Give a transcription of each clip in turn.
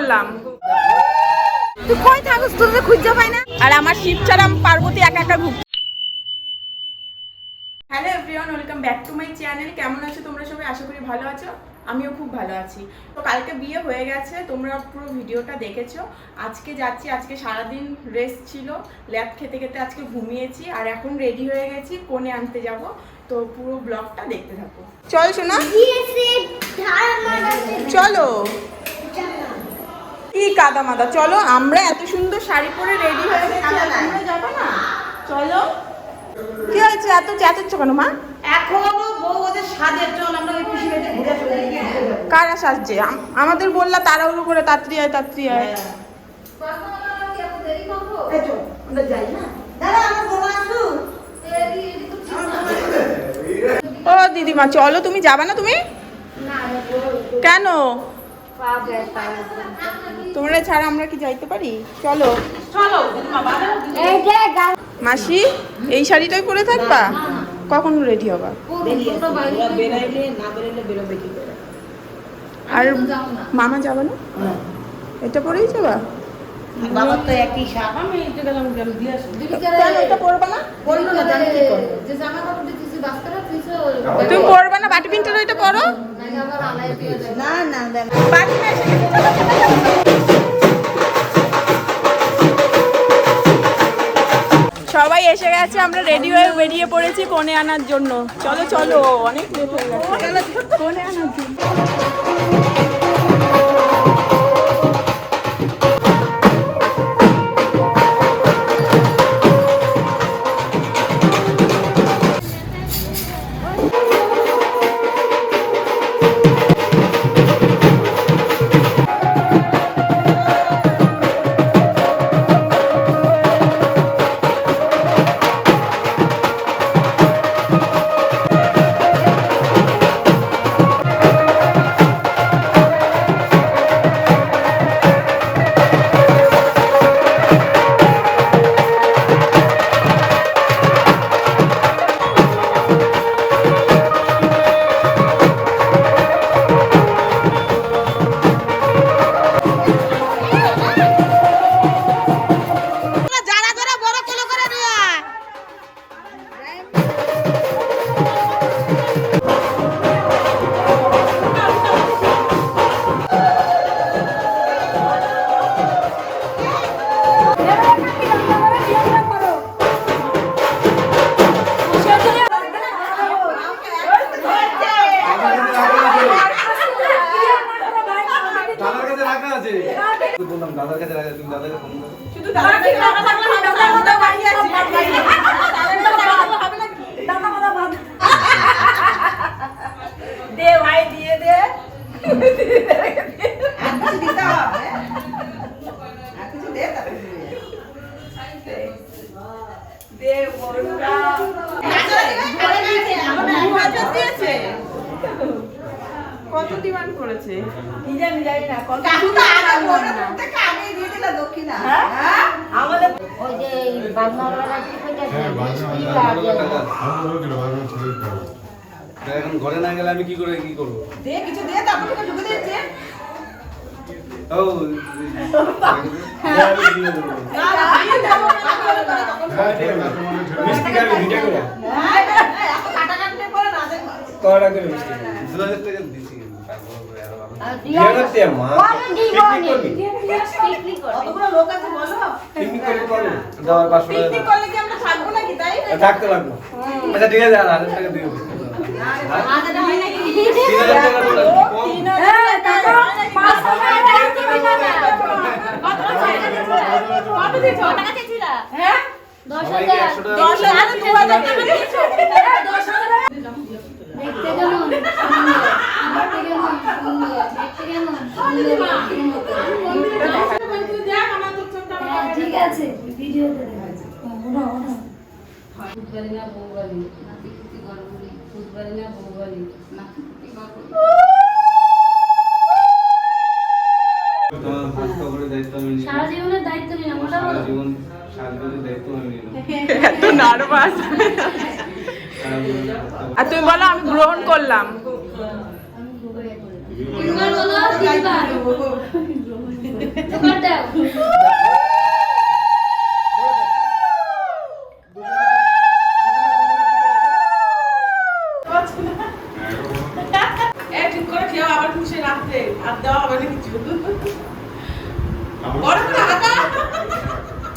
করলাম। তুই কই থাকস, তোদের খুঁজে পাই না। আর আমার শিব ছাড়া পার্বতী একা একা ঘুরছে। Hello everyone, welcome back to my channel. কেমন আছো তোমরা সবাই? আশা করি ভালো আছো। আমিও খুব ভালো আছি। তো কালকে বিয়ে হয়ে গেছে, তোমরা পুরো ভিডিওটা দেখেছো। আজকে যাচ্ছি, আজকে সারাদিন রেস্ট ছিল, ল্যাব খেতে খেতে আজকে ঘুমিয়েছি। আর এখন রেডি হয়ে গেছি, কোণে আনতে যাব। তো পুরো ব্লগটা দেখতে থাকো। চল শোনা, চলো। কি কাদা মাদা, চলো। আমরা এত সুন্দর শাড়ি পরে রেডি হয়ে গেছি, তোমরা যাবে না? চলো। কি হয়েছে, এত চেঁচাচ্ছ কেন মা? এখনো বউ ওদের সাজের জন্য আমরা ওই খুশি হয়ে ঘুরে চলে গেছি। কারা সাজছে? আমাদের বললা তাড়াহুড়ো করে তাড়াতাড়ি আয় তাড়াতাড়ি আয়। আমরা যাই না দাদা, আমার বউ আসু। ও দিদিমা চলো, তুমি যাবে না? তুমি কেন? তোমরা ছাড়া আমরা কি যাইতে পারি? চলো চলো মাসি, এই শাড়িটাই পরে থাকবা? কখন রেডি হবা? আর মামা যাবে না? এটা পরেই যাবা? বাবার তো একই সাপ, আমি এটা গেলাম দিয়ে আসি। এটা পরবা না? বললো না জানি কি করে। তুমি পরবা না? বাটি পিন্টার ওইটা পরো না না দেন বাটি না এসে গেছে। সবাই এসে গেছে, আমরা রেডি হয়ে বেরিয়ে পড়েছি কোণে আনার জন্য। চলো চলো, অনেক লেট হয়ে গেছে কোণে আনার জন্য। দাদার কাছে রাখা, তুমি দাদাকে ফোন করো। শুধু দাদা টাকা থাকলে হবে না, দাদা বাড়ি আছে হবে নাকি? দাদা দাদা ভাব দে ভাই, দিয়ে দে। কিছু দিতে হবে, আর কিছু দে তারপরে দে বড়রা দিয়েছে। কত ডিমান্ড করেছে কি জানি, জানি না কত। আমি দিয়ে দিলাম দক্ষিণা। আমাদের ওই যে বাগমাওয়ালা কি কইতাছে এখন ঘরে না গেলে আমি কি করে কি করবো? দে কিছু দে, তারপরে তো ঢুকে দিয়েছে। ও মিষ্টি খাবি ভিডিও করে কাটাকাটি করে না দেখো। কয়টা করে মিষ্টি 2000 টাকা দিছি। কতগুলো লোক আছে বলো? পিকনিক করে করো, দাও 500 টাকা পিকনিক করলে কি আমরা থাকবো নাকি? তাই থাকতে লাগবে। আচ্ছা ঠিক আছে, আর 1000 টাকা দিও। আদাটা হয় নাকি? 3000 টাকা দিলে কম। কত দিছো? টাকা চেয়েছিলা? হ্যাঁ সবাইকে 100 টাকা 10,000 2000 টাকা দিয়েছো। দেখতে কেমন দেখতে কেমন সুন্দর, দেখতে কেমন সুন্দর। ঠিক আছে, ভিডিওতে দেখাচ্ছি। ওনা ওনা ফুটবলি না বউবলি নাতি কুতি গরবলি, ফুটবলি না বউবলি নাতি কুতি গরবলি। তোমার কষ্ট করে দায়িত্ব আমি নিলাম। সারা জীবনের দায়িত্ব নিলাম, ওটা সারা বলো। জীবন সারাদিনের দায়িত্ব আমি নিলাম। এত নার্ভাস। আর তুমি বলো আমি গ্রহণ করলাম। আমি বউবলি করে। তিনবার বলো, তিনবার। এবার দাও। ঠিক করে খেয়ে আবার খুশি রাখতে আর দেওয়া হবে না কিছু বড় করে হাঁটা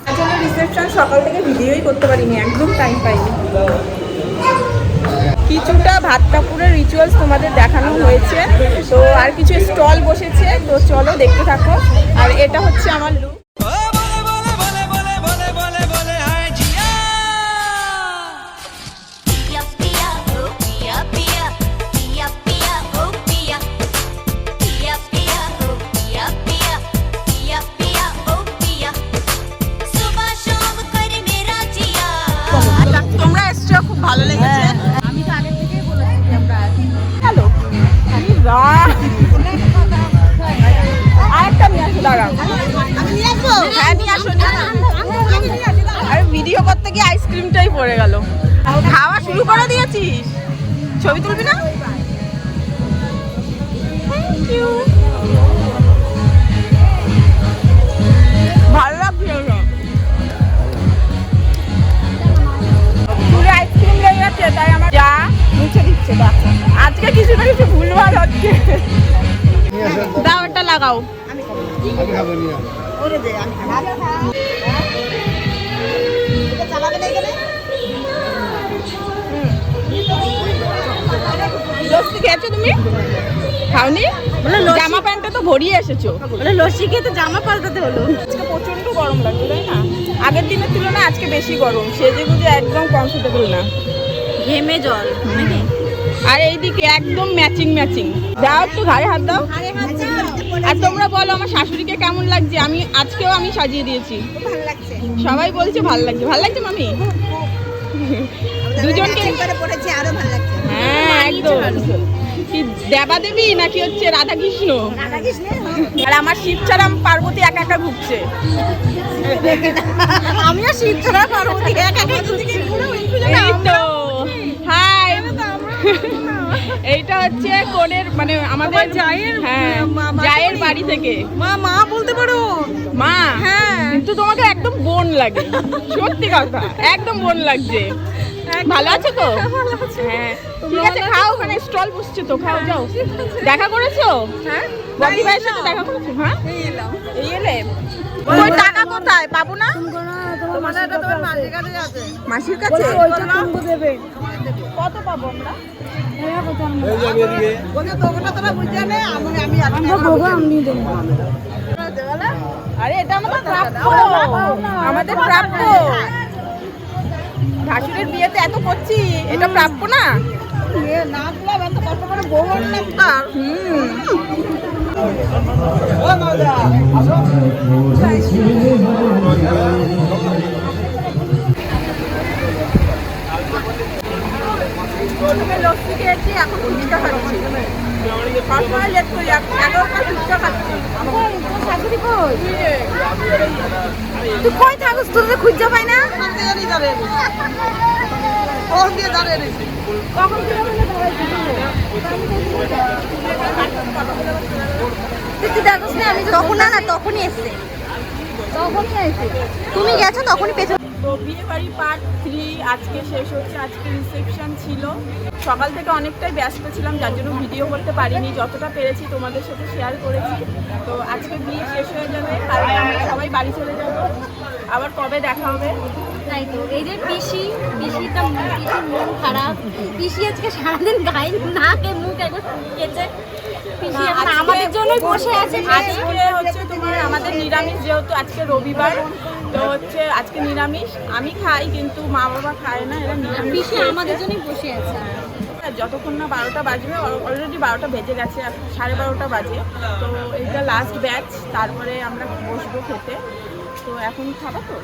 আসলে রিসেপশন সকাল থেকে ভিডিওই করতে পারিনি, একদম টাইম পাইনি। কিছুটা ভাত কাপড়ের রিচুয়ালস তোমাদের দেখানো হয়েছে, তো আর কিছু স্টল বসেছে, তো চলো দেখতে থাকো। আর এটা হচ্ছে আমার লুক। पिया पिया ओ पिया पिया पिया पिया ओ पिया पिया पिया ओ पिया पिया पिया पिया ओ पिया सुबह शाम कर मेरा जिया তোমরা এসছো, খুব ভালো লেগেছে। আমি তো আগে থেকেই বলেছি যে আমরা আসি। হ্যালো, আরেকটা নিয়ে আসো, দাঁড়াও। হ্যাঁ, নিয়ে আসো, নিয়ে আসো। আরে ভিডিও করতে গিয়ে আইসক্রিমটাই পড়ে গেল। খাওয়া শুরু করে দিয়েছিস, ছবি তুলবি না? Thank you. ভালো লাগছে ওটা। পুরো আইসক্রিম লেগে গেছে, তাই আমার যা মুছে দিচ্ছে। দেখো আজকে কিছু না কিছু ভুলভাল হচ্ছে। দাও, এটা লাগাও। লস্যি খেয়েছো তুমি? খাওনি? জামা প্যান্টটা তো ভরিয়ে এসেছো। লস্যি খেয়ে তো জামা পাল্টাতে হলো আজকে প্রচন্ড গরম লাগছে, তাই না? আগের দিনের তুলনায় আজকে বেশি গরম, সেজে গুজে একদম কমফোর্টেবল না, ঘেমে জল নাকি আর এইদিকে একদম ম্যাচিং ম্যাচিং। দাও একটু ঘাড়ে হাত দাও। আর তোমরা বলো আমার শাশুড়িকে কেমন লাগছে? আজকেও আমি সাজিয়ে দিয়েছি, সবাই বলছে ভালো লাগছে। ভালো লাগছে মামি? দুজনকে হ্যাঁ একদম। কি দেবা দেবী নাকি হচ্ছে রাধা কৃষ্ণ? আর আমার শিব ছাড়া পার্বতী একা একা ঘুরছে। আমিও শিব ছাড়া পার্বতী একা একা এই তো হাই। এইটা হচ্ছে কোনের মানে আমাদের জায়ের, হ্যাঁ জায়ের বাড়ি থেকে। মা মা বলতে পারো মা? হ্যাঁ। কিন্তু তোমাকে একদম বোন লাগে, সত্যি কথা, একদম বোন লাগছে। ভালো আছে তো? হ্যাঁ ঠিক আছে, খাও, ওখানে স্টল বসছে তো, খাও যাও। দেখা করেছো? হ্যাঁ বদি ভাইয়ের সাথে দেখা করেছো? হ্যাঁ এই এলে। ওই টাকা কোথায় পাবো না? মাসির কাছে কত পাবো আমরা? আরে এটা আমাদের প্রাপ্য, আমাদের প্রাপ্য। ভাসুরের বিয়েতে এত করছি, এটা প্রাপ্য না? লস্যি খেয়েছি, এখন ফুচকা খাচ্ছি। সবসময় লেট করি, 11টায় ফুচকা খাচ্ছি। শাশুড়ি কই? তুই কই থাকস? তোর তো খুঁজে পাই না। কখন তুই দেখছ না? আমি তখন না তখনই এসছে, তুমি গেছো তখনই পেছন। তো বিয়ে বাড়ি পার্ট 3 আজকে শেষ হচ্ছে। আজকে রিসেপশন ছিল, সকাল থেকে অনেকটাই ব্যস্ত ছিলাম, যার জন্য ভিডিও করতে পারিনি। যতটা পেরেছি তোমাদের সাথে শেয়ার করেছি। তো আজকে বিয়ে শেষ হয়ে যাবে, কালকে আমরা সবাই বাড়ি চলে যাব। আবার কবে দেখা হবে? তাই তো এই যে পিসিটা মন খারাপ। পিসি আজকে সারাদিন গায়ে নাকে মুখ একবার কেচে পিসি এখন আমাদের জন্য বসে আছে। আজকে হচ্ছে তোমার আমাদের নিরামিষ, যেহেতু আজকে রবিবার, তো হচ্ছে আজকে নিরামিষ। আমি খাই কিন্তু মা বাবা খায় না, এরা নিরামিষ। পিসি আমাদের জন্যই বসে আছে। যতক্ষণ না 12টা বাজবে, অলরেডি 12টা বেজে গেছে, 12:30 বাজে। তো এইটা লাস্ট ব্যাচ, তারপরে আমরা বসবো খেতে। তো এখন খাবো তো,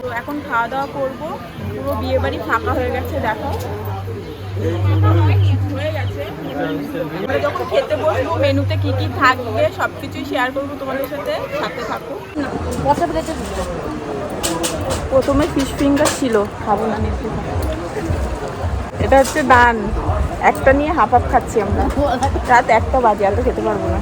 তো এখন খাওয়া দাওয়া করবো। পুরো বিয়ে বাড়ি ফাঁকা হয়ে গেছে, দেখো হয়ে গেছে। আমরা যখন খেতে বসবো মেনুতে কি কি থাকবে সবকিছুই শেয়ার করবো তোমাদের সাথে, সাথে থাকো। প্রথমে ফিশ ফিঙ্গার ছিল, খাবো না। এটা হচ্ছে ডান, একটা নিয়ে হাফ হাফ খাচ্ছি আমরা। রাত 1টা বাজে, আর তো খেতে পারবো না।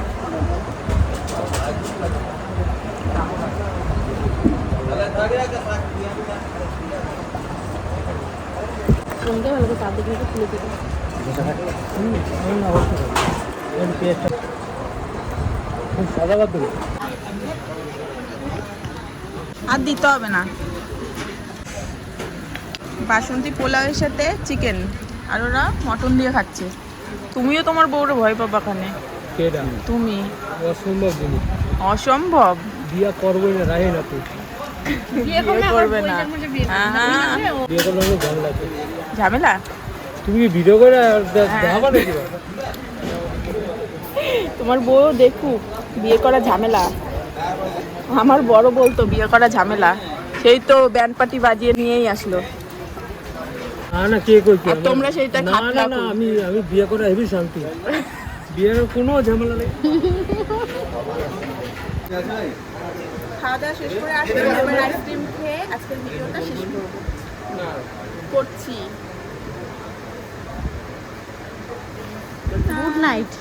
ফোনকে ভালো করে চাপ দেখে একটু খুলে দিতে আর দিতে হবে না। বাসন্তী পোলাওয়ের সাথে চিকেন, আর ওরা মটন দিয়ে খাচ্ছে। তুমিও তোমার বউরে ভয় পাবা খানে। তুমি অসম্ভব জিনিস, অসম্ভব বিয়া করবই না, রাহে না তুই বিয়ে করবে না। হ্যাঁ বিয়ে করলে অনেক ঝামেলা আছে। ঝামেলা? তুমি কি ভিডিও করে দেখাবা নাকি? তোমার বউ দেখুক বিয়ে করা ঝামেলা। আমার বড় বলতো বিয়ে করা ঝামেলা, সেই তো ব্যান্ড পার্টি বাজিয়ে নিয়েই আসলো। না কে কইছে? আর তোমরা সেইটা না খাটলা না না, আমি বিয়ে করে হেবি শান্তি, বিয়ের কোনো ঝামেলা নেই। খাওয়া দাওয়া শেষ করে আসলাম, এবার আইসক্রিম খেয়ে আজকের ভিডিওটা শেষ করছি। Good night.